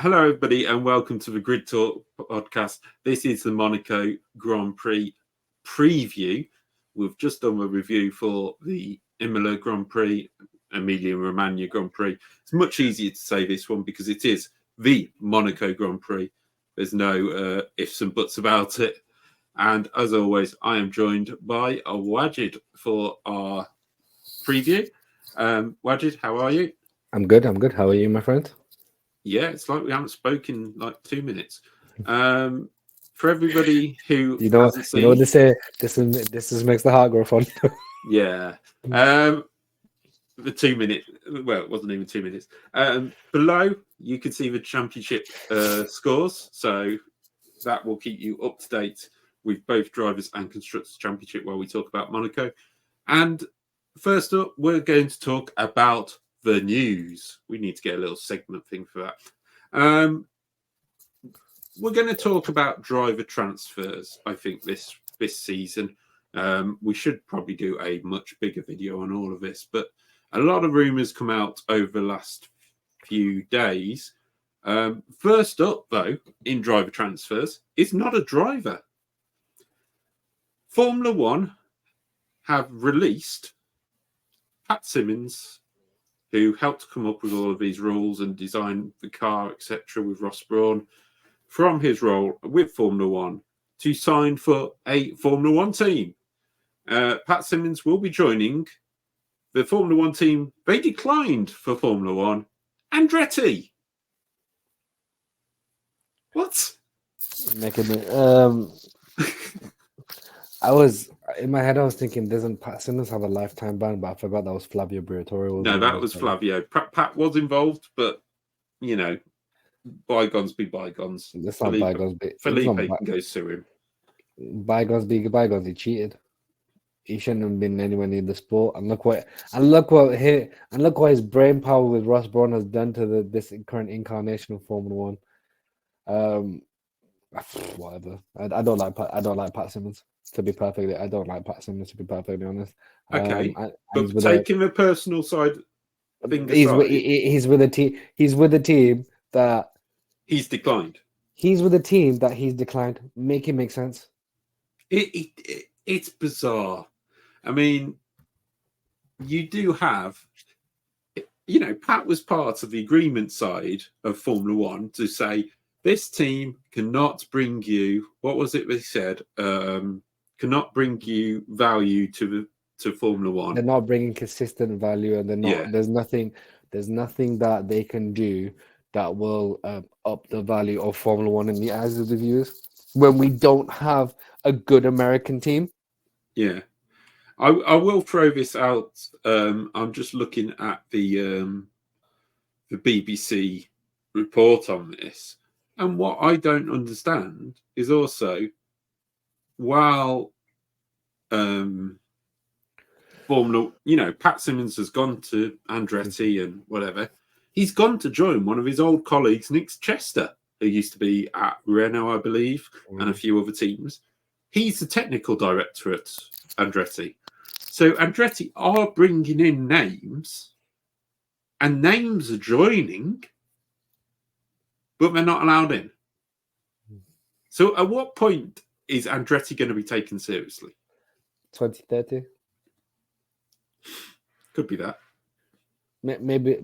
Hello, everybody, and welcome to the Grid Talk podcast. This is the Monaco Grand Prix preview. We've just done a review for the Imola Grand Prix, Emilia-Romagna Grand Prix. It's much easier to say this one because it is the Monaco Grand Prix. There's no ifs and buts about it. And as always, I am joined by Wajid for our preview. Wajid, how are you? I'm good. How are you, my friend? Yeah, it's like we haven't spoken like 2 minutes. For everybody who hasn't seen, what they say. This makes the heart grow fond. yeah. The 2 minute, well, it wasn't even 2 minutes. Below, you can see the championship scores, so that will keep you up to date with both drivers and constructors championship while we talk about Monaco. And first up, we're going to talk about the news. We need to get a little segment thing for that. We're going to talk about driver transfers, I think, this season. We should probably do a much bigger video on all of this, but a lot of rumours come out over the last few days. First up, though, in driver transfers, is not a driver. Formula One have released Pat Simmons, who helped come up with all of these rules and design the car, etc., with Ross Brawn, from his role with Formula One to sign for a Formula One team. Pat Simmons will be joining the Formula One team they declined for Formula One, Andretti. What? Making it. I was in my head. I was thinking, doesn't Pat Simmons have a lifetime ban? But I forgot that was Flavio Briatore. No, that was Flavio. Pat was involved, but you know, bygones be bygones. It's not bygones. Felipe can go sue him. Bygones be bygones. He cheated. He shouldn't have been anywhere near the sport. And look what his brain power with Ross Brawn has done to this current incarnation of Formula One. Whatever. I don't like Pat Simmons. To be perfectly honest. Okay, but taking the personal side, he's with a team. He's with a team that he's declined. He's with a team that he's declined. Make it make sense. It's bizarre. I mean, you do have, Pat was part of the agreement side of Formula One to say this team cannot bring you. What was it they said? Cannot bring you value to Formula One. They're not bringing consistent value, and they're not. Yeah. There's nothing that they can do that will up the value of Formula One in the eyes of the viewers when we don't have a good American team. Yeah, I will throw this out. I'm just looking at the BBC report on this, and what I don't understand is also, while Formula, Pat Simmons has gone to Andretti and whatever, he's gone to join one of his old colleagues, Nick Chester, who used to be at Renault, I believe, and a few other teams. He's the technical director at Andretti. So Andretti are bringing in names, and names are joining, but they're not allowed in. So at what point is Andretti going to be taken seriously? 2030. Could be that. Maybe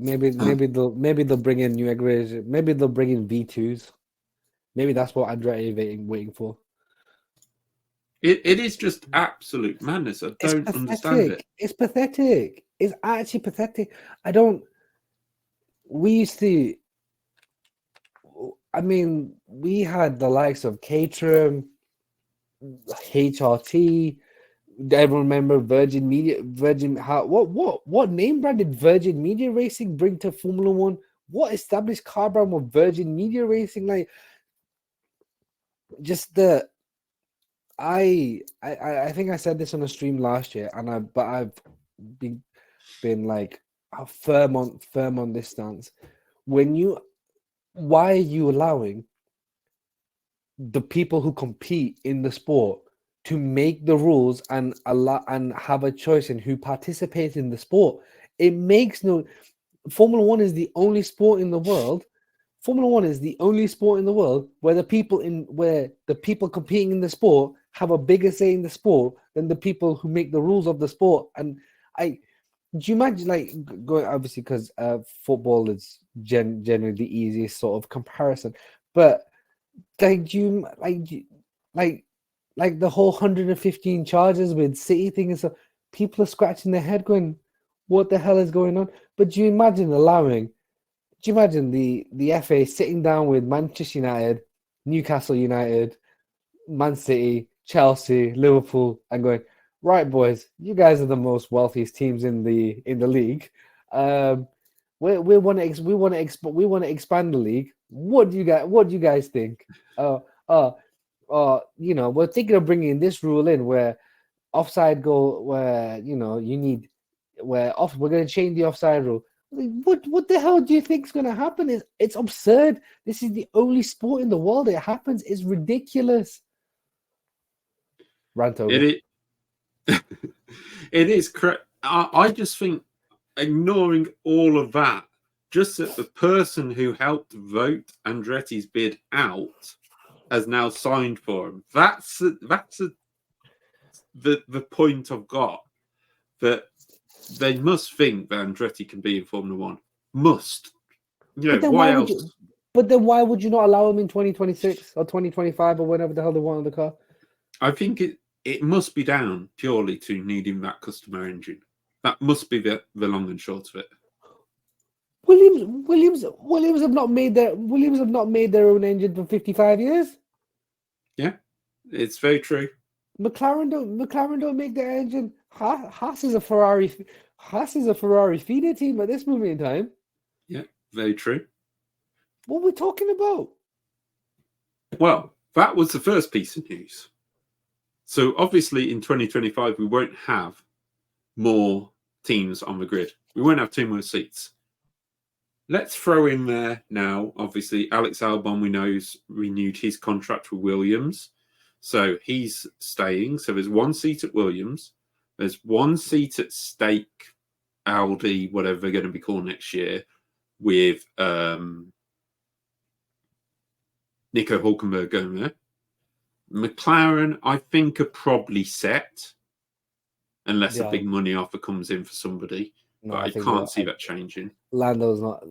they'll bring in new aggregation. Maybe they'll bring in V2s. Maybe that's what Andretti is waiting for. It is just absolute madness. I don't understand it. It's pathetic. It's actually pathetic. We had the likes of Caterham, HRT. I remember Virgin Media. What name brand did Virgin Media Racing bring to Formula One? What established car brand was Virgin Media Racing? Like, just the. I think I said this on a stream last year, but I've been like firm on this stance. Why are you allowing the people who compete in the sport to make the rules and have a choice in who participates in the sport? It makes no. Formula One is the only sport in the world Formula One is the only sport in the world where the people competing in the sport have a bigger say in the sport than the people who make the rules of the sport. And I do you imagine like going obviously because football is generally the easiest sort of comparison, but like do you like like the whole 115 charges with City thing and stuff, people are scratching their head going, what the hell is going on? But do you imagine the FA sitting down with Manchester United, Newcastle United, Man City, Chelsea, Liverpool, and going, right, boys, you guys are the most wealthiest teams in the league. We want to expand the league. What do you guys think? We're thinking of bringing this rule in where offside goal, where you need we're going to change the offside rule. What the hell do you think is going to happen? It's absurd. This is the only sport in the world it happens. It's ridiculous. Rant over. It is correct. I just think ignoring all of that, just that the person who helped vote Andretti's bid out has now signed for him. That's the point I've got. That they must think that Andretti can be in Formula One. Must. Why else? But then why would you not allow him in 2026 or 2025 or whenever the hell they want on the car? I think it must be down purely to needing that customer engine. That must be the long and short of it. Williams have not made their own engine for 55 years. Yeah, it's very true. McLaren don't make their engine. Haas is a Ferrari feeder team at this moment in time. Yeah, very true. What are we talking about? Well, that was the first piece of news. So obviously in 2025 we won't have more teams on the grid. We won't have 2 more seats. Let's throw in there now, obviously, Alex Albon, we know, renewed his contract with Williams. So he's staying. So there's 1 seat at Williams. There's 1 seat at stake, Audi, whatever they're going to be called next year, with Nico Hulkenberg going there. McLaren, I think, are probably set, unless a big money offer comes in for somebody. No, but I can't see that changing. Lando's not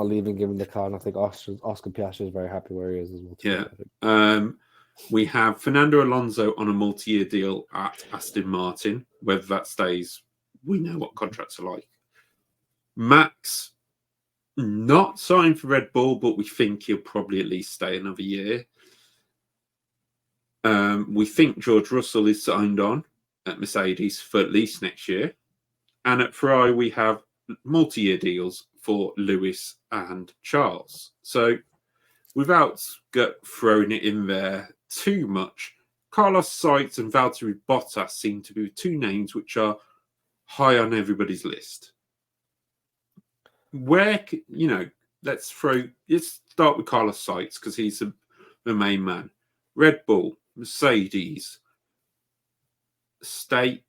leaving, given the car, and I think Oscar Piastri is very happy where he is as well. Yeah. We have Fernando Alonso on a multi-year deal at Aston Martin. Whether that stays, we know what contracts are like. Max, not signed for Red Bull, but we think he'll probably at least stay another year. We think George Russell is signed on at Mercedes for at least next year. And at Ferrari, we have multi-year deals for Lewis and Charles. So without throwing it in there too much, Carlos Sainz and Valtteri Bottas seem to be 2 names which are high on everybody's list. Let's start with Carlos Sainz because he's the main man. Red Bull, Mercedes, Stake,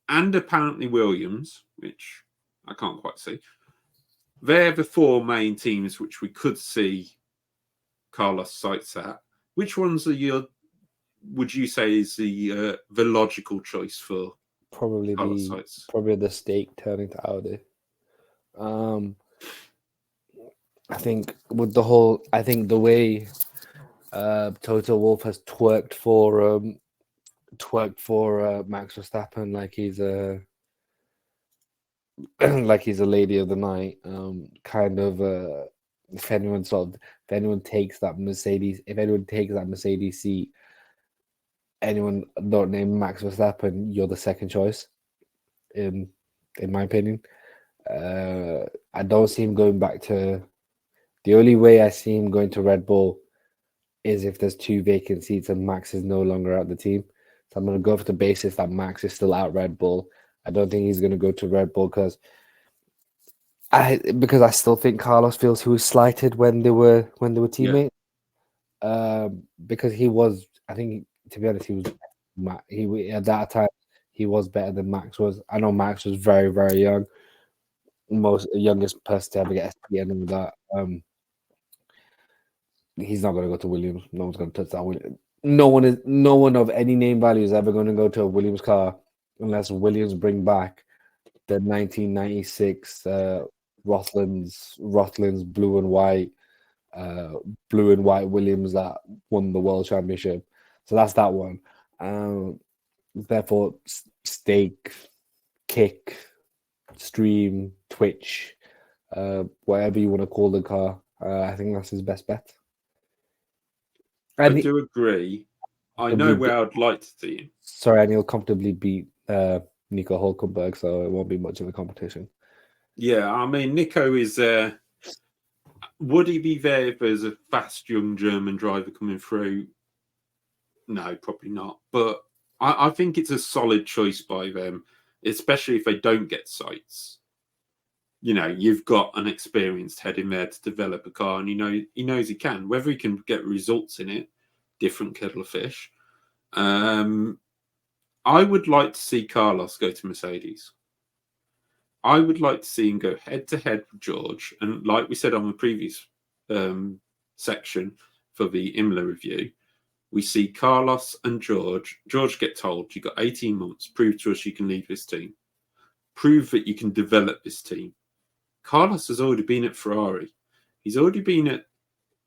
and apparently Williams, which I can't quite see. They're the 4 main teams which we could see Carlos Sainz at. Which ones would you say is the logical choice for probably Carlos Sainz? Probably the Stake turning to Audi. I think the way Toto Wolff has twerked for Max Verstappen like he's a lady of the night. If anyone takes that Mercedes seat, anyone not named Max Verstappen, you're the second choice. In my opinion, I don't see him going back to. The only way I see him going to Red Bull is if there's 2 vacant seats and Max is no longer at the team. So I'm going to go for the basis that Max is still at Red Bull. I don't think he's going to go to Red Bull because I still think Carlos feels he was slighted when they were teammates. Yeah. Because he was, I think, to be honest, he at that time he was better than Max was. I know Max was very, very young, most youngest person to ever get SPN and all that. He's not going to go to Williams. No one's going to touch that. No one of any name value is ever going to go to a Williams car unless Williams bring back the 1996 Rothlands blue and white Williams that won the world championship. So that's that one. Therefore, stake, kick, stream, Twitch, whatever you want to call the car. I think that's his best bet. I do agree. I know where I'd like to see him. Sorry, and he'll comfortably beat Nico Hulkenberg, so it won't be much of a competition. Yeah, I mean, Nico is would he be there if there's a fast young German driver coming through? No, probably not. But I think it's a solid choice by them, especially if they don't get sites. You know, you've got an experienced head in there to develop a car, and he knows he can. Whether he can get results in it, different kettle of fish. I would like to see Carlos go to Mercedes. I would like to see him go head to head with George, and like we said on the previous section for the Imola review, we see Carlos and George. George get told, "You got 18 months. Prove to us you can lead this team. Prove that you can develop this team." Carlos has already been at Ferrari. He's already been at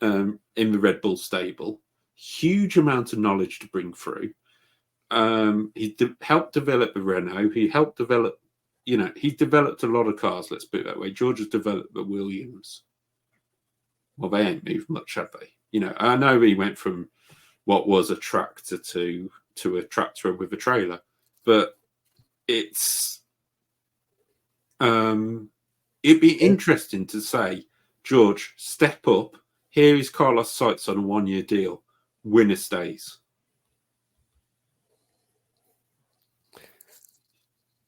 in the Red Bull stable. Huge amount of knowledge to bring through. He helped develop the Renault. He helped develop, he's developed a lot of cars, let's put it that way. George has developed the Williams. Well, they ain't moved much, have they? I know he went from what was a tractor to a tractor with a trailer, but it's it'd be interesting to say, George, step up. Here is Carlos Sainz on a 1-year deal. Winner stays.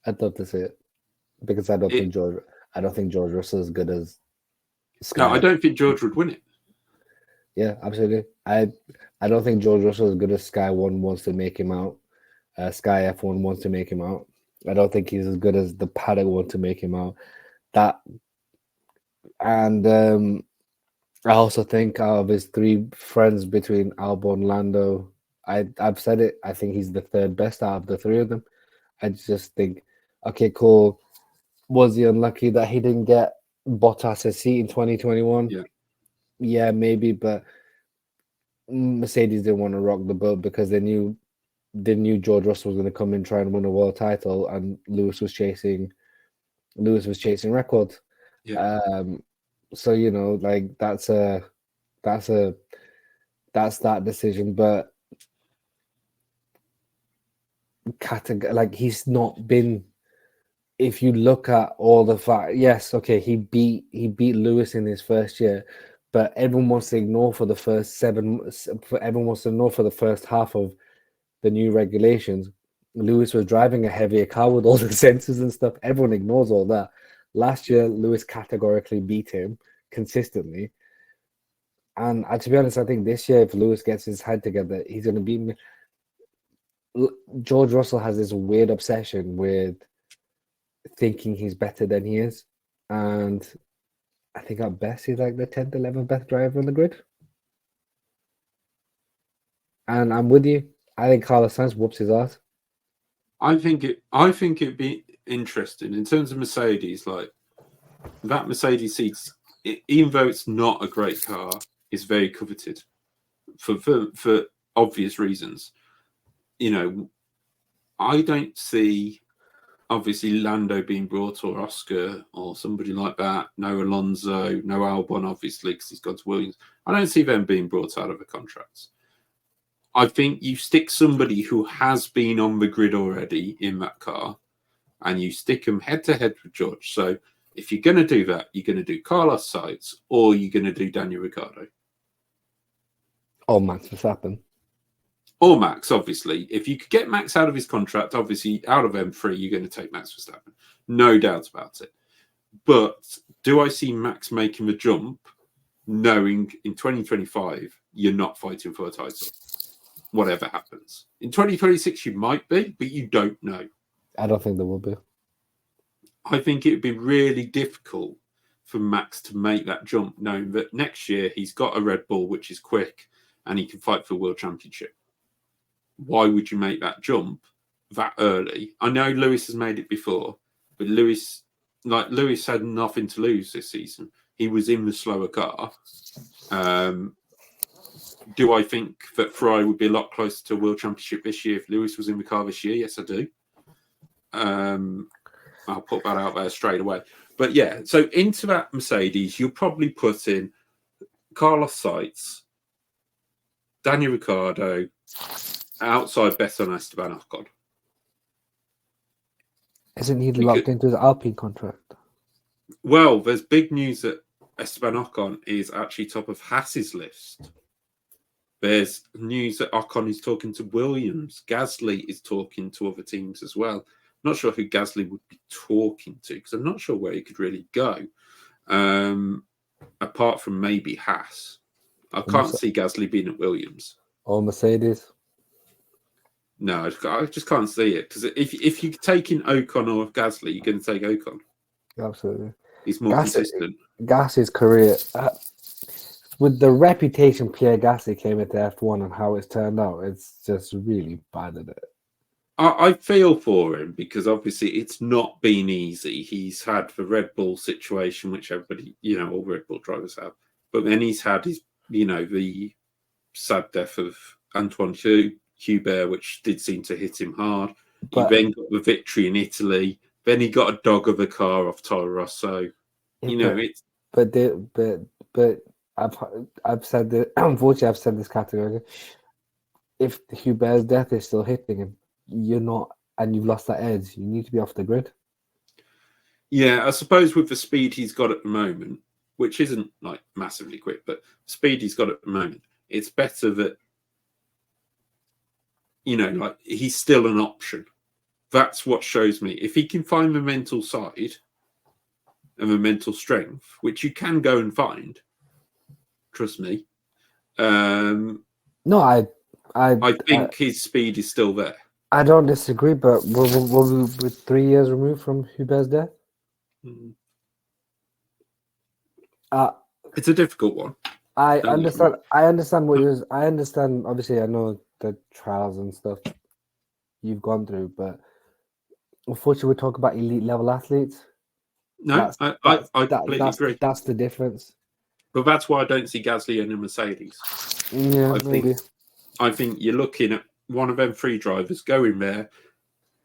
I'd love to see it because I don't think George Russell is as good as Sky. No, I don't think George would win it. Yeah, absolutely. I don't think George Russell is as good as Sky One wants to make him out. Sky F1 wants to make him out. I don't think he's as good as the paddock want to make him out. And I also think out of his three friends between Albon, Lando, I've said it. I think he's the third best out of the three of them. I just think, okay, cool. Was he unlucky that he didn't get Bottas' seat in 2021? Yeah, maybe, but Mercedes didn't want to rock the boat because they knew George Russell was going to come in and try and win a world title, and Lewis was chasing records. Yeah. So like that's that decision, but he's not been. If you look at all the fact, yes, okay, he beat Lewis in his first year, but everyone wants to ignore for the first everyone wants to ignore for the first half of the new regulations. Lewis was driving a heavier car with all the sensors and stuff. Everyone ignores all that. Last year, Lewis categorically beat him consistently. And to be honest, I think this year, if Lewis gets his head together, he's going to beat me. George Russell has this weird obsession with thinking he's better than he is. And I think at best, he's like the 10th, 11th best driver on the grid. And I'm with you. I think Carlos Sainz whoops his ass. I think it'd be interesting in terms of Mercedes. Like that Mercedes seat, even though it's not a great car, is very coveted for obvious reasons. I don't see obviously Lando being brought, or Oscar, or somebody like that. No Alonso, no Albon, obviously, because he's gone to Williams. I don't see them being brought out of the contracts. I think you stick somebody who has been on the grid already in that car, and you stick them head to head with George. So if you're going to do that, you're going to do Carlos Sainz, or you're going to do Daniel Ricciardo. Or Max Verstappen. Or Max, obviously. If you could get Max out of his contract, obviously out of M3, you're going to take Max Verstappen. No doubt about it. But do I see Max making the jump, knowing in 2025 you're not fighting for a title? Whatever happens. In 2026 you might be, but you don't know. I don't think there will be. I think it would be really difficult for Max to make that jump, knowing that next year he's got a Red Bull which is quick and he can fight for World Championship. Why would you make that jump that early? I know Lewis has made it before, but Lewis had nothing to lose this season. He was in the slower car. Do I think that Ferrari would be a lot closer to a World Championship this year if Lewis was in the car this year? Yes, I do. I'll put that out there straight away. But yeah, so into that Mercedes, you'll probably put in Carlos Sainz, Daniel Ricciardo, outside Vettel and Esteban Ocon. Isn't he locked into his Alpine contract? Well, there's big news that Esteban Ocon is actually top of Haas's list. There's news that Ocon is talking to Williams. Gasly is talking to other teams as well. Not sure who Gasly would be talking to because I'm not sure where he could really go, apart from maybe Haas. I can't see Gasly being at Williams or Mercedes. No, I just can't see it because if you're taking Ocon or Gasly, you're going to take Ocon. Absolutely, he's more consistent. Gasly's career, with the reputation Pierre Gasly came into F1 and how it's turned out, it's just really bad at it. I feel for him because obviously it's not been easy. He's had the Red Bull situation, which everybody, all Red Bull drivers have. But then he's had his, the sad death of Antoine Hubert, which did seem to hit him hard. He then got the victory in Italy. Then he got a dog of a car off Toro Rosso. It's. But I've said that. Unfortunately, I've said this categorically. If Hubert's death is still hitting him, you're not, and you've lost that edge. You need to be off the grid. Yeah, I suppose with the speed he's got at the moment, which isn't like massively quick, but speed he's got at the moment, it's better that he's still an option. That's what shows me. If he can find the mental side and the mental strength, which you can go and find, trust me. No, I think his speed is still there. I don't disagree, but we're 3 years removed from Hubert's death. Mm. It's a difficult one. I understand what you're. I understand. Obviously, I know the trials and stuff you've gone through, but unfortunately, we talk about elite level athletes. No, I completely agree. That's the difference. But that's why I don't see Gasly in a Mercedes. Yeah, maybe. I think you're looking at one of them three drivers going there,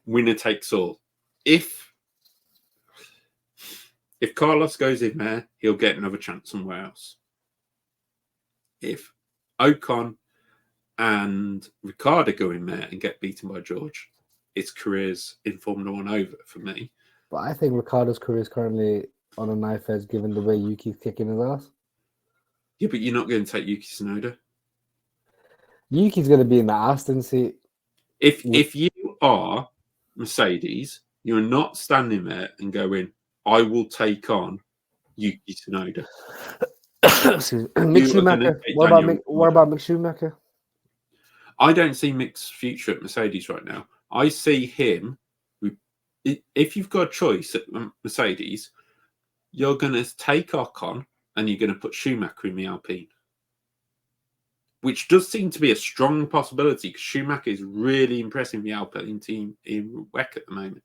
winner takes all. If Carlos goes in there, he'll get another chance somewhere else. If Ocon and Ricciardo go in there and get beaten by George, his career's in Formula One over for me. But I think Ricciardo's career is currently on a knife edge given the way Yuki's kicking his ass. Yeah, but you're not going to take Yuki Tsunoda. Yuki's going to be in the Aston seat. If you are Mercedes, you're not standing there and going, I will take on Yuki Tsunoda. Mick Schumacher. What about Mick Schumacher? I don't see Mick's future at Mercedes right now. I see him. If you've got a choice at Mercedes, you're going to take Ocon and you're going to put Schumacher in the Alpine, which does seem to be a strong possibility because Schumacher is really impressing the Alpine team in WEC at the moment.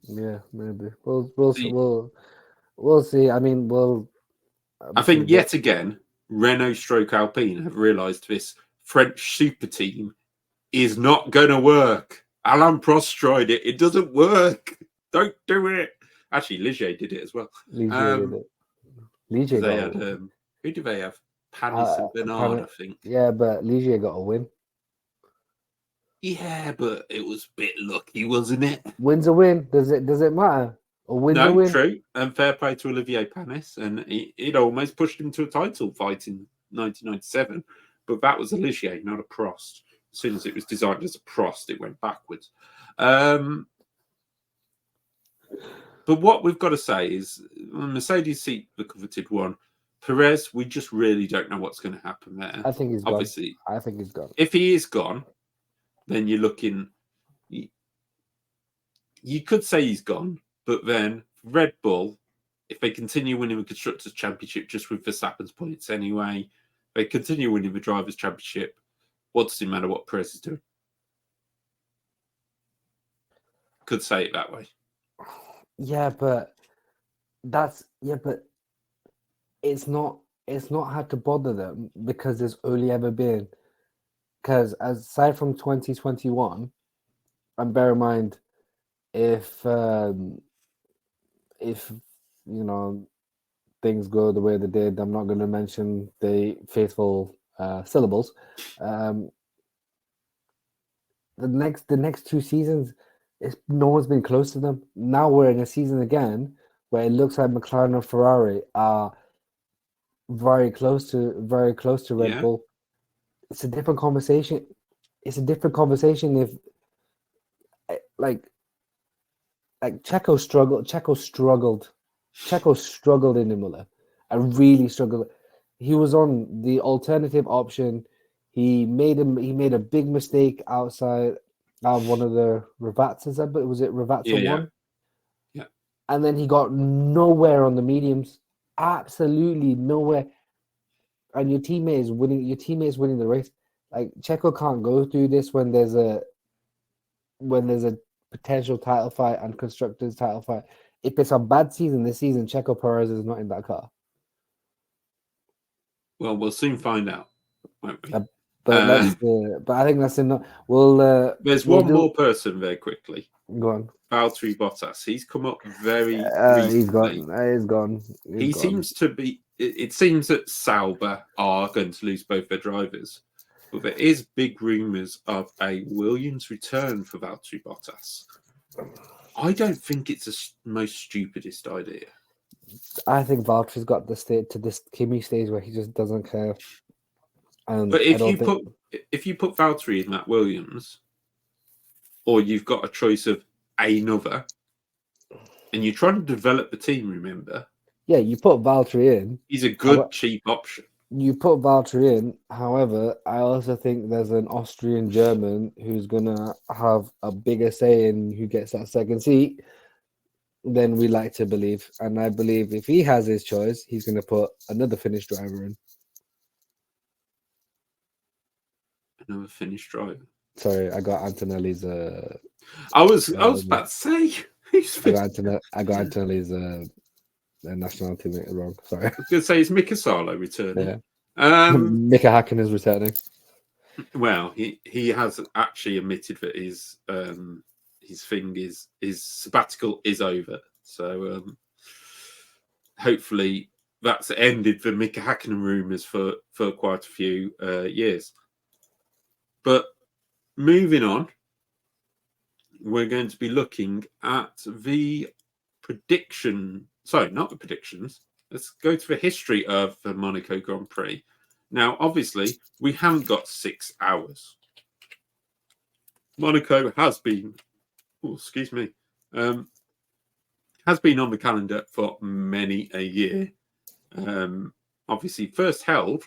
Yeah, maybe we'll see. I mean, I think yet again, Renault/Alpine have realised this French super team is not going to work. Alain Prost tried it; it doesn't work. Don't do it. Actually, Ligier did it as well. Ligier did it. Ligier they had who do they have? Panis and Bernard, I think. Yeah, but Ligier got a win. Yeah, but it was a bit lucky, wasn't it? Win's a win. Does it matter? A win's a win. True. And fair play to Olivier Panis, and it almost pushed him to a title fight in 1997. But that was a Ligier, not a Prost. As soon as it was designed as a Prost, it went backwards. But what we've got to say is, Mercedes seat the coveted one. Perez, we just really don't know what's going to happen there. I think he's obviously gone. I think he's gone. If he is gone, then you're looking. you could say he's gone, but then Red Bull, if they continue winning the Constructors' Championship just with Verstappen's points anyway, they continue winning the Drivers' Championship, what does it matter what Perez is doing? Could say it that way. Yeah, but it's not had to bother them because there's only ever been, because aside from 2021, and bear in mind if things go the way they did, I'm not going to mention the faithful syllables. The next 2 seasons, no one's been close to them. Now we're in a season again where it looks like McLaren and Ferrari are very close to Red Bull. It's a different conversation. It's a different conversation if like Checo struggled in Imola. I really struggled. He was on the alternative option. He made a big mistake outside of one of the Ravazzas, but was it Ravazza one? Yeah. And then he got nowhere on the mediums. Absolutely nowhere. And your teammate is winning the race. Like Checo can't go through this when there's a potential title fight and constructors title fight. If it's a bad season this season, Checo Perez is not in that car. Well, we'll soon find out, won't we? But I think that's enough. There's one more person very quickly. Go on. Valtteri Bottas. He's come up very recently. He's gone. Seems to be. It seems that Sauber are going to lose both their drivers, but there is big rumours of a Williams return for Valtteri Bottas. I don't think it's the most stupidest idea. I think Valtteri's got the state to this Kimi stage where he just doesn't care. But if you put Valtteri in that Williams, or you've got a choice of another, and you're trying to develop the team, remember? Yeah, you put Valtteri in. He's a good, cheap option. You put Valtteri in. However, I also think there's an Austrian German who's going to have a bigger say in who gets that second seat than we like to believe. And I believe if he has his choice, he's going to put another Finnish driver in. Another Finnish driver? Sorry, I got Antonelli's... I was about to say... I got Antonelli's... nationality wrong. Sorry. I was going to say, is Mika Salo returning? Yeah. Mika Hakkinen is returning. Well, he has actually admitted that his sabbatical is over. So hopefully that's ended the Mika Hakkinen rumours for quite a few years. But moving on, we're going to be looking at the prediction. Sorry, not the predictions. Let's go to the history of the Monaco Grand Prix. Now, obviously, we haven't got 6 hours. Monaco has been, has been on the calendar for many a year. Obviously, first held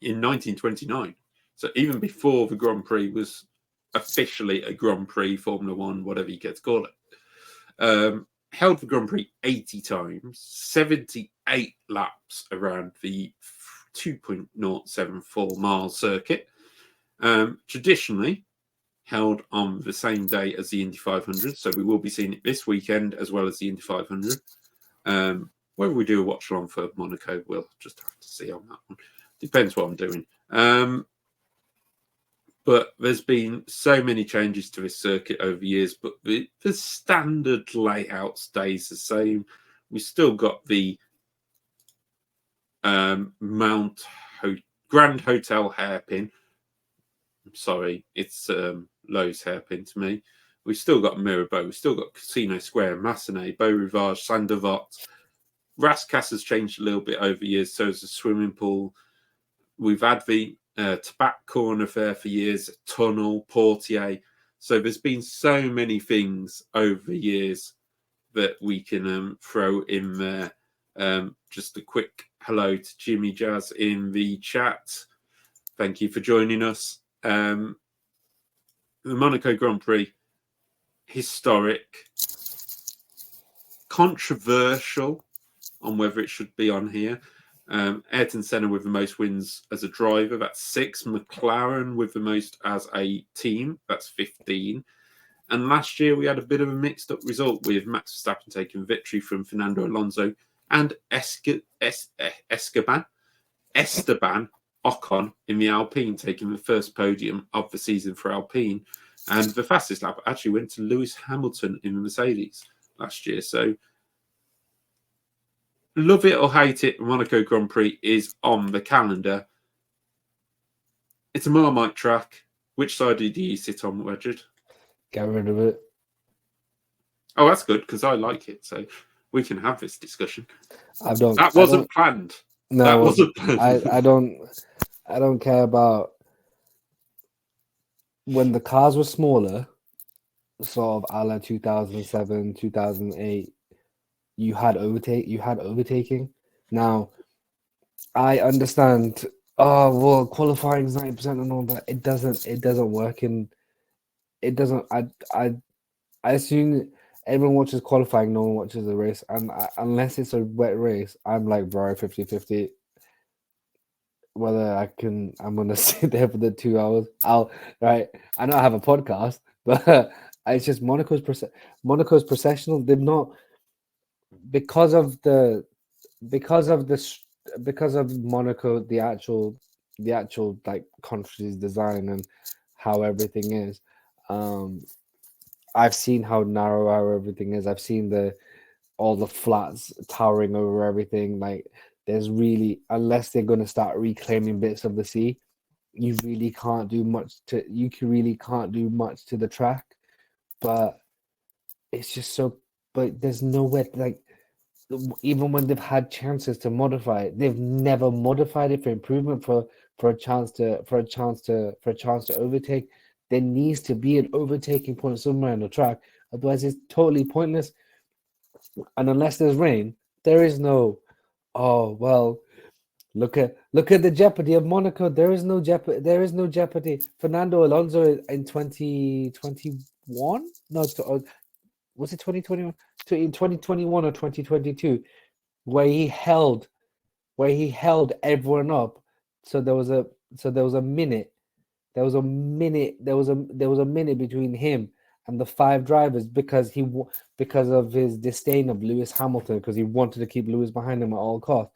in 1929. So even before the Grand Prix was officially a Grand Prix, Formula One, whatever you get to call it. Held the Grand Prix 80 times, 78 laps around the 2.074 mile circuit. Traditionally held on the same day as the Indy 500, so we will be seeing it this weekend as well as the Indy 500. Whether we do a watch along for Monaco, we'll just have to see on that one. Depends what I'm doing. But there's been so many changes to this circuit over the years, but the standard layout stays the same. We still got the Grand Hotel hairpin. I'm sorry, it's Lowe's hairpin to me. We've still got Mirabeau. We've still got Casino Square, Massenet, Beau Rivage, Saint-Devote. Rascasse has changed a little bit over the years, so has the swimming pool. We've had the Tobacco Corner there for years, Tunnel, Portier. So there's been so many things over the years that we can throw in there. Just a quick hello to Jimmy Jazz in the chat. Thank you for joining us. The Monaco Grand Prix historic, controversial on whether it should be on here. Ayrton Senna with the most wins as a driver, that's 6. McLaren with the most as a team, that's 15. And last year we had a bit of a mixed up result with Max Verstappen taking victory from Fernando Alonso and Esteban Ocon in the Alpine taking the first podium of the season for Alpine. And the fastest lap actually went to Lewis Hamilton in the Mercedes last year. So love it or hate it, Monaco Grand Prix is on the calendar. It's a Marmite track. Which side do you sit on, Wedged? Get rid of it. Oh, that's good because I like it. So we can have this discussion. That wasn't planned. No, that wasn't planned. I don't care about when the cars were smaller, sort of a la 2007, 2008. You had overtaking. Now, I understand. Oh well, qualifying is 90% and all that. It doesn't work in. It doesn't. I assume everyone watches qualifying. No one watches the race, and unless it's a wet race, I'm like, bro, 50-50. Whether I'm gonna sit there for the 2 hours. Right. I know I have a podcast, but it's just Monaco's processional. They've not because of Monaco, the actual like country's design and how everything is. I've seen how narrow everything is. I've seen all the flats towering over everything. Like there's really, unless they're going to start reclaiming bits of the sea, you really can't do much to the track. But it's just so. But there's nowhere like. Even when they've had chances to modify it, they've never modified it for improvement for a chance to overtake. There needs to be an overtaking point somewhere on the track, otherwise it's totally pointless. And unless there's rain, there is no. Oh well, look at the jeopardy of Monaco. There is no jeopardy. Fernando Alonso in 2021. No, was it 2021? In 2021 or 2022, where he held everyone up. So there was a minute. There was a minute between him and the 5 drivers because of his disdain of Lewis Hamilton, because he wanted to keep Lewis behind him at all costs.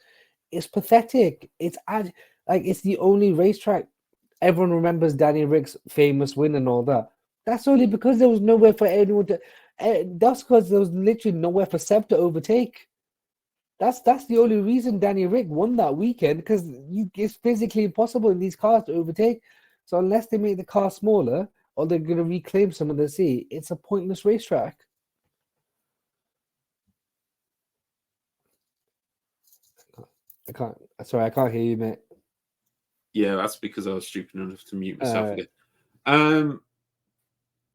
It's pathetic. It's the only racetrack everyone remembers Danny Rick's famous win and all that. That's only because there was nowhere for anyone to. That's because there was literally nowhere for Seb to overtake. That's the only reason Danny Rick won that weekend, because it's physically impossible in these cars to overtake. So unless they make the car smaller or they're going to reclaim some of the sea, it's a pointless racetrack. I can't hear you, mate. Yeah, that's because I was stupid enough to mute myself again.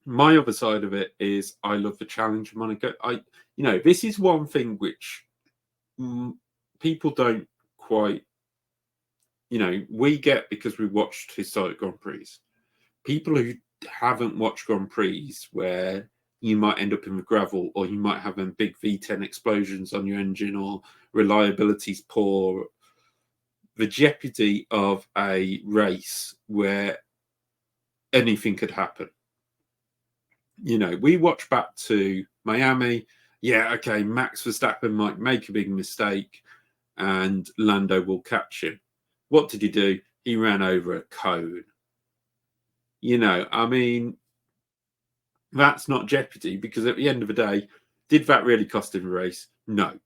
My other side of it is I love the challenge of Monaco. This is one thing which people don't quite, we get because we watched historic Grand Prix. People who haven't watched Grand Prix where you might end up in the gravel, or you might have them big V10 explosions on your engine, or reliability's poor, the jeopardy of a race where anything could happen. We watch back to Miami. Yeah, okay, Max Verstappen might make a big mistake and Lando will catch him. What did he do? He ran over a cone. That's not jeopardy, because at the end of the day, did that really cost him a race? No.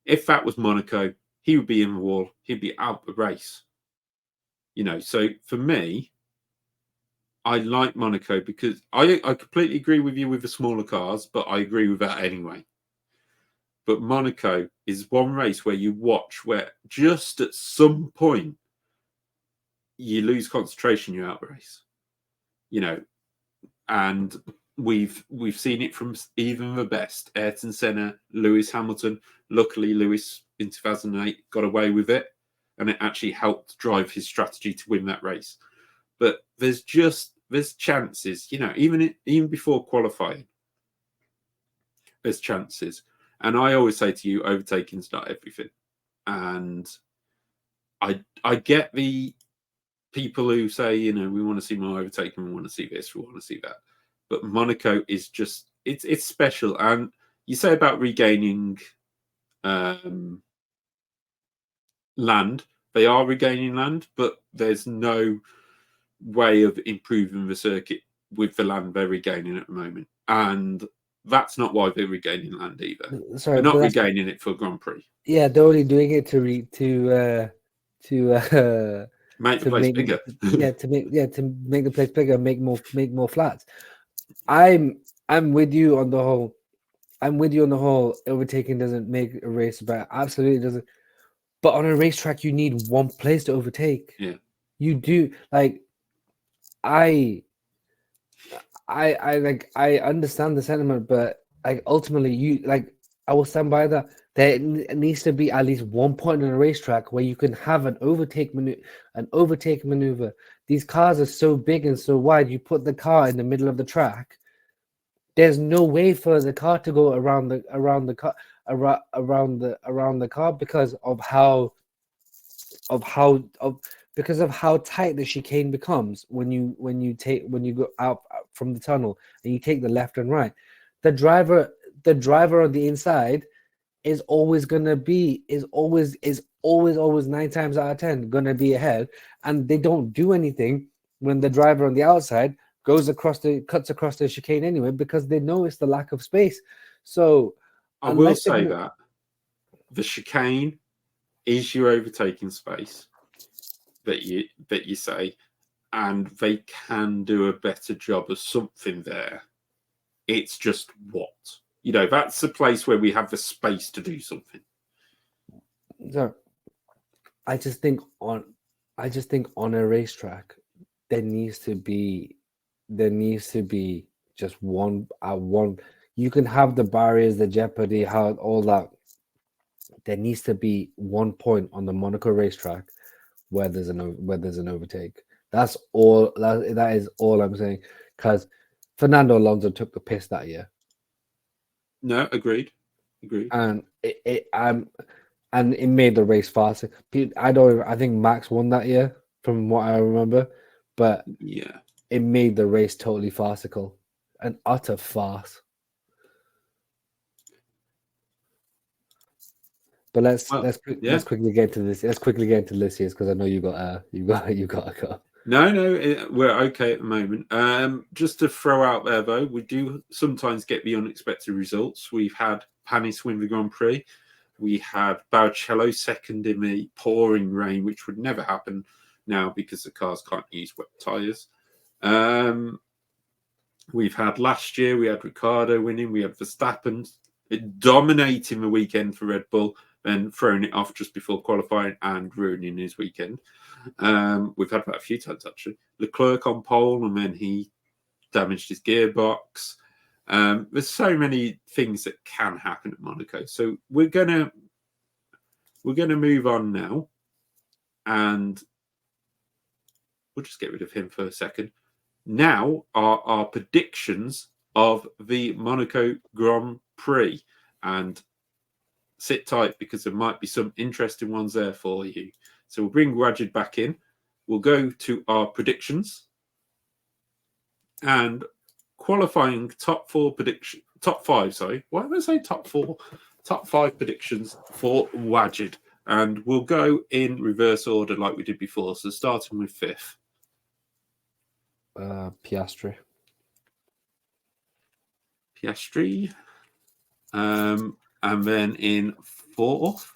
If that was Monaco, he would be in the wall. He'd be out the race. So for me, I like Monaco because I completely agree with you with the smaller cars, but I agree with that anyway. But Monaco is one race where you watch where just at some point you lose concentration, you're out the race. And we've seen it from even the best. Ayrton Senna, Lewis Hamilton. Luckily, Lewis in 2008 got away with it, and it actually helped drive his strategy to win that race. But there's just there's chances, even before qualifying, there's chances. And I always say to you, overtaking's not everything. And I get the people who say, we want to see more overtaking, we want to see this, we want to see that. But Monaco is just it's special. And you say about regaining land, they are regaining land, but there's no way of improving the circuit with the land they're regaining at the moment. And that's not why they're regaining land either. Sorry, they're not regaining it for Grand Prix. Yeah, they're only doing it to make the place bigger. to make the place bigger, make more flats. I'm with you on the whole. I'm with you on the whole. Overtaking doesn't make a race better. Absolutely doesn't. But on a racetrack, you need one place to overtake. Yeah, you do. Like, I understand the sentiment, but like ultimately, I will stand by that. There needs to be at least one point on a racetrack where you can have an overtake maneuver. These cars are so big and so wide. You put the car in the middle of the track. There's no way for the car to go around the car because of how tight the chicane becomes when you go out from the tunnel and you take the left and right. The driver on the inside is always 9 times out of 10 gonna be ahead, and they don't do anything when the driver on the outside cuts across the chicane anyway, because they know it's the lack of space. So I will say that the chicane is your overtaking space that you say, and they can do a better job of something there. It's just that's the place where we have the space to do something. So I just think on a racetrack there needs to be just one. You can have the barriers, the jeopardy, how all that. There needs to be one point on the Monaco racetrack where there's an overtake. That's all. That is all I'm saying. Because Fernando Alonso took the piss that year. No, agreed. And it made the race faster. I think Max won that year, from what I remember. But yeah, it made the race totally farcical, an utter farce. But let's quickly get into this. Let's quickly get into this year's, because I know you got a go. No, we're okay at the moment. Just to throw out there though, we do sometimes get the unexpected results. We've had Panis win the Grand Prix. We had Barrichello second in the pouring rain, which would never happen now because the cars can't use wet tyres. We've had last year, we had Ricciardo winning, we had Verstappen dominating the weekend for Red Bull, then throwing it off just before qualifying and ruining his weekend. We've had that a few times actually. Leclerc on pole, and then he damaged his gearbox. There's so many things that can happen at Monaco. So we're gonna move on now, and we'll just get rid of him for a second. Now are our predictions of the Monaco Grand Prix, and sit tight because there might be some interesting ones there for you. So we'll bring Wajid back in. We'll go to our predictions and qualifying top five. Sorry, why did I say top four? Top five predictions for Wajid, and we'll go in reverse order like we did before. So starting with fifth, Piastri, and then in fourth.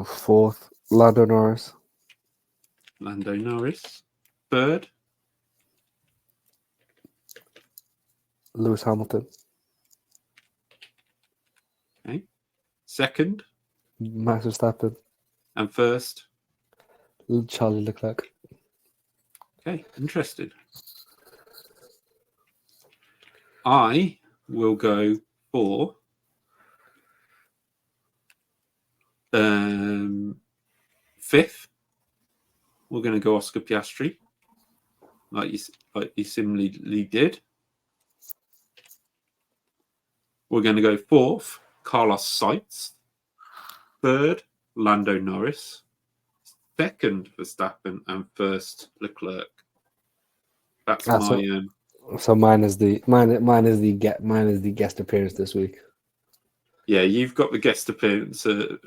Fourth, Lando Norris. Third, Lewis Hamilton. Okay. Second, Max Verstappen. And first, Charles Leclerc. Okay, interesting. I will go for fifth, we're going to go Oscar Piastri, like you similarly did. We're going to go fourth, Carlos Sainz. Third, Lando Norris. Second, Verstappen, and first, Leclerc. That's my. So mine is the guest appearance this week. Yeah, you've got the guest appearance of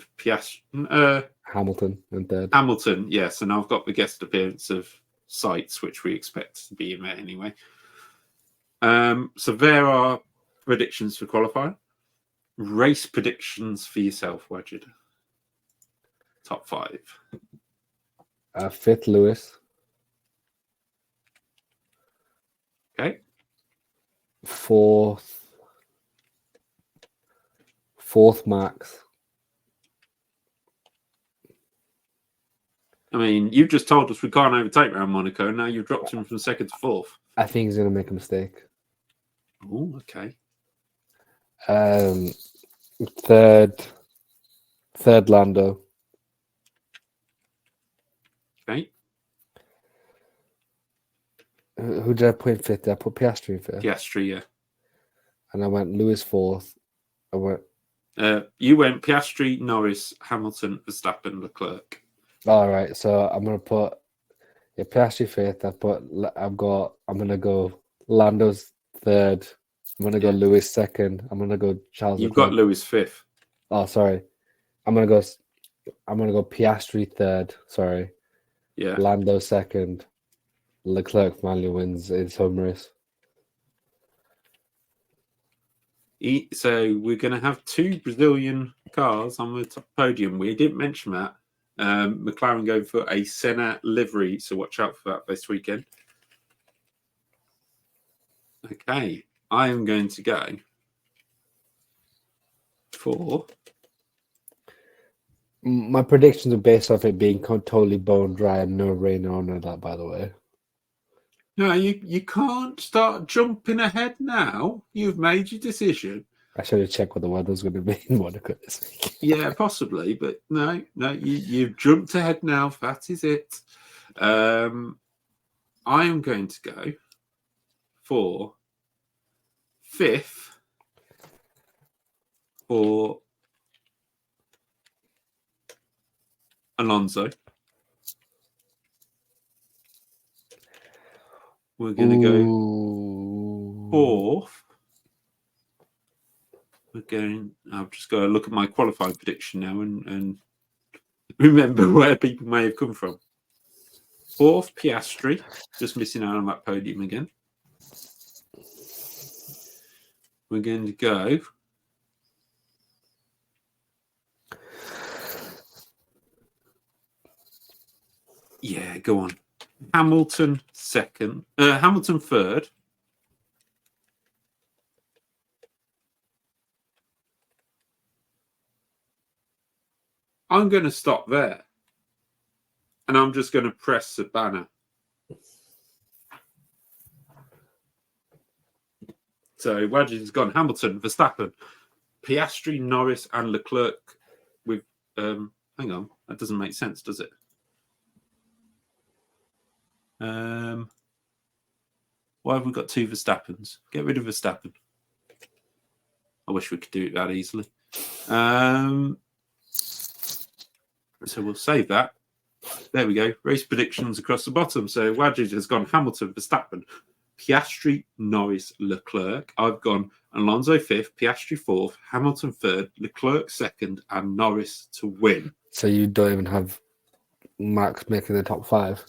Hamilton in third. Hamilton, yes, and I've got the guest appearance of Sites, which we expect to be in there anyway. So there are predictions for qualifying. Race predictions for yourself, Wajid. Top 5. Fifth, Lewis. Okay. Fourth, Max. I mean, you've just told us we can't overtake around Monaco, and now you've dropped him from second to fourth. I think he's going to make a mistake. Oh, okay. Third, Lando. Okay. Who did I put in fifth? Did I put Piastri in fifth? Piastri, yeah. And I went Lewis fourth. You went Piastri, Norris, Hamilton, Verstappen, Leclerc. All right, so I'm gonna put Piastri fifth. I'm gonna go Lando's third. I'm gonna go Lewis second. I'm gonna go Charles. You've got Lewis fifth. Oh, sorry. I'm gonna go Piastri third. Sorry. Yeah. Lando second. Leclerc finally wins in home race. So we're going to have 2 Brazilian cars on the top podium. We didn't mention that. McLaren going for a Senna livery, so watch out for that this weekend. Okay, I am going to go for... My predictions are based off it being totally bone dry and no rain or none of that, by the way. No, you can't start jumping ahead now. You've made your decision. I should have checked what the weather's going to be in Monaco this week. Yeah, possibly, but no, you've jumped ahead now. That is it. I am going to go for fifth for Alonso. We're going to go fourth. I've just got to look at my qualifying prediction now and remember where people may have come from. Fourth, Piastri, just missing out on that podium again. We're going to go go on. Hamilton second. Hamilton third. I'm going to stop there. And I'm just going to press the banner. So Wadges has gone Hamilton, Verstappen, Piastri, Norris, and Leclerc with hang on, that doesn't make sense, does it? Why have we got 2 Verstappens? Get rid of Verstappen. I wish we could do it that easily. So we'll save that. There we go. Race predictions across the bottom. So Wadges has gone Hamilton, Verstappen, Piastri, Norris, Leclerc. I've gone Alonso fifth, Piastri fourth, Hamilton third, Leclerc second, and Norris to win. So you don't even have Max making the top 5.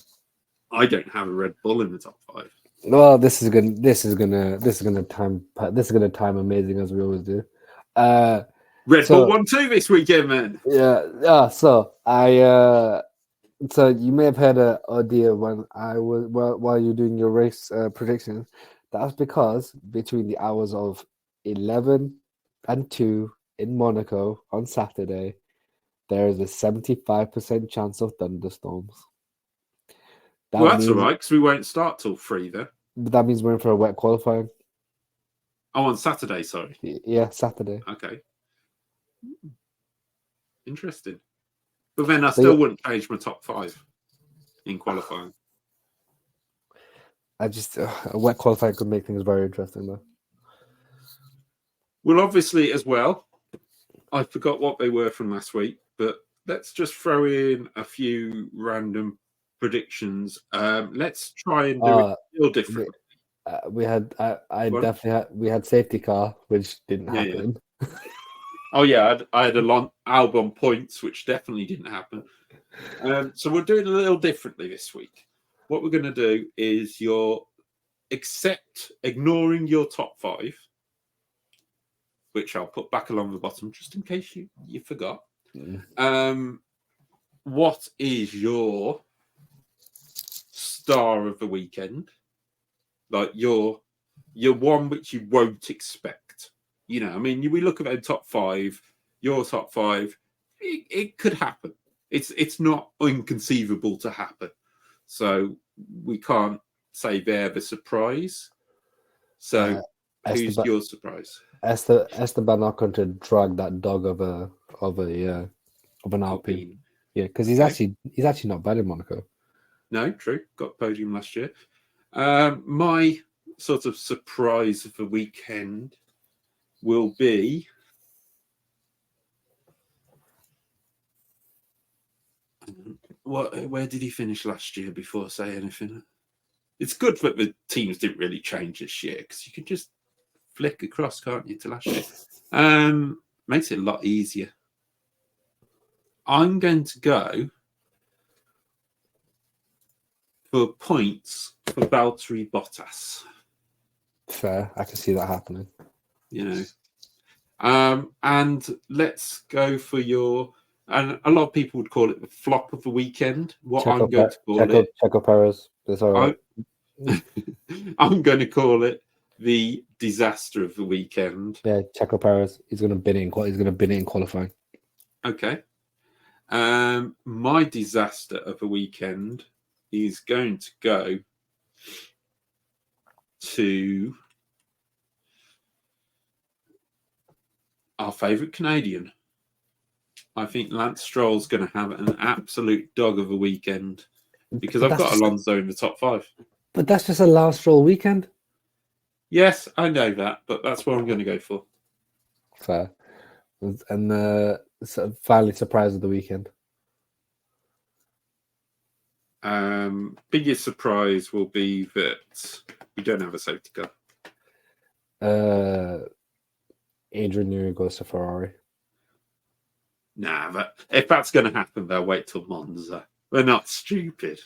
I don't have a Red Bull in the top 5. Well, this is gonna time amazing as we always do. Red Bull 1-2 this weekend, man. Yeah. So so you may have had an idea when while you're doing your race predictions. That's because between the hours of 11 and 2 in Monaco on Saturday, there is a 75% chance of thunderstorms. That's all right, because we won't start till 3 there. That means we're in for a wet qualifying. Oh, on Saturday, sorry. Yeah, Saturday. Okay. Interesting. But then I still wouldn't change my top 5 in qualifying. I just a wet qualifying could make things very interesting though. Well, obviously as well, I forgot what they were from last week, but let's just throw in a few random predictions. Let's try and do it a little differently. We had we had safety car, which didn't happen. Yeah. Oh yeah, I had a long album points, which definitely didn't happen. So we're doing a little differently this week. What we're going to do is ignoring your top 5, which I'll put back along the bottom just in case you forgot. What is your star of the weekend? Like your one which you won't expect. You know, I mean, we look at the top 5, your top 5, it could happen. It's not inconceivable to happen. So we can't say they're the surprise. So who's your surprise? Esteban Ocon to drag that dog of an Alpine. Yeah, because he's actually not bad in Monaco. No, true. Got podium last year. My sort of surprise of the weekend will be where did he finish last year before I say anything? It's good that the teams didn't really change this year because you can just flick across, can't you, to last year? Makes it a lot easier. I'm going to go for points for Valtteri Bottas. Fair, I can see that happening. You know, and let's go for your. And a lot of people would call it the flop of the weekend. What I'm going to call it, Checo Perez. That's all right. I'm going to call it the disaster of the weekend. Yeah, Checo Perez. He's going to bin it in qualifying. Okay. My disaster of the weekend is going to go to our favourite Canadian. I think Lance Stroll's going to have an absolute dog of a weekend because I've got Alonso in the top 5. But that's just a Lance Stroll weekend. Yes, I know that, but that's what I'm going to go for. Fair. And finally, surprise of the weekend. Biggest surprise will be that we don't have a safety car. Adrian Newey goes to Ferrari. Nah, but if that's going to happen, they'll wait till Monza. They're not stupid.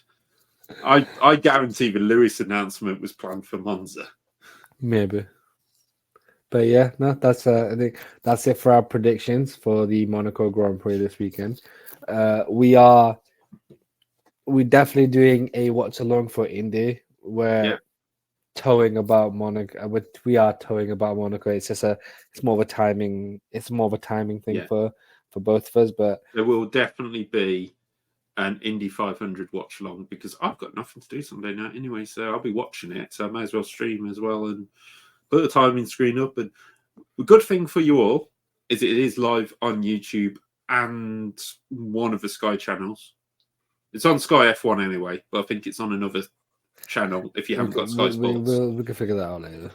I guarantee the Lewis announcement was planned for Monza. Maybe. But yeah, no, I think that's it for our predictions for the Monaco Grand Prix this weekend. We're definitely doing a watch along for Indy. We're towing about Monaco. We are towing about Monaco. It's just it's more of a timing thing for both of us. But there will definitely be an Indy 500 watch along because I've got nothing to do Sunday night anyway, so I'll be watching it. So I may as well stream as well and put the timing screen up. And the good thing for you all is it is live on YouTube and one of the Sky channels. It's on Sky F1 anyway, but I think it's on another channel if you haven't got Sky Sports. We can figure that out later.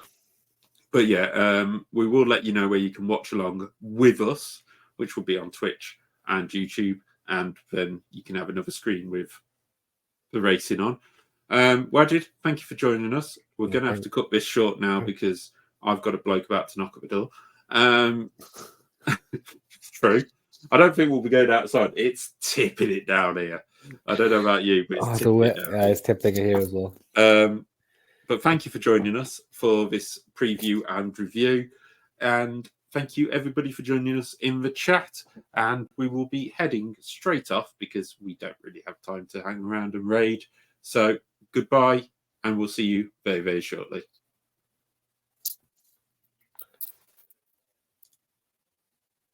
But yeah, we will let you know where you can watch along with us, which will be on Twitch and YouTube, and then you can have another screen with the racing on. Wajid, thank you for joining us. We're going to have to cut this short now because I've got a bloke about to knock at the door. True. I don't think we'll be going outside. It's tipping it down here. I don't know about you, but it's tipping it down. Yeah, it's tipping it here as well. But thank you for joining us for this preview and review. And thank you, everybody, for joining us in the chat. And we will be heading straight off because we don't really have time to hang around and raid. So goodbye, and we'll see you very, very shortly.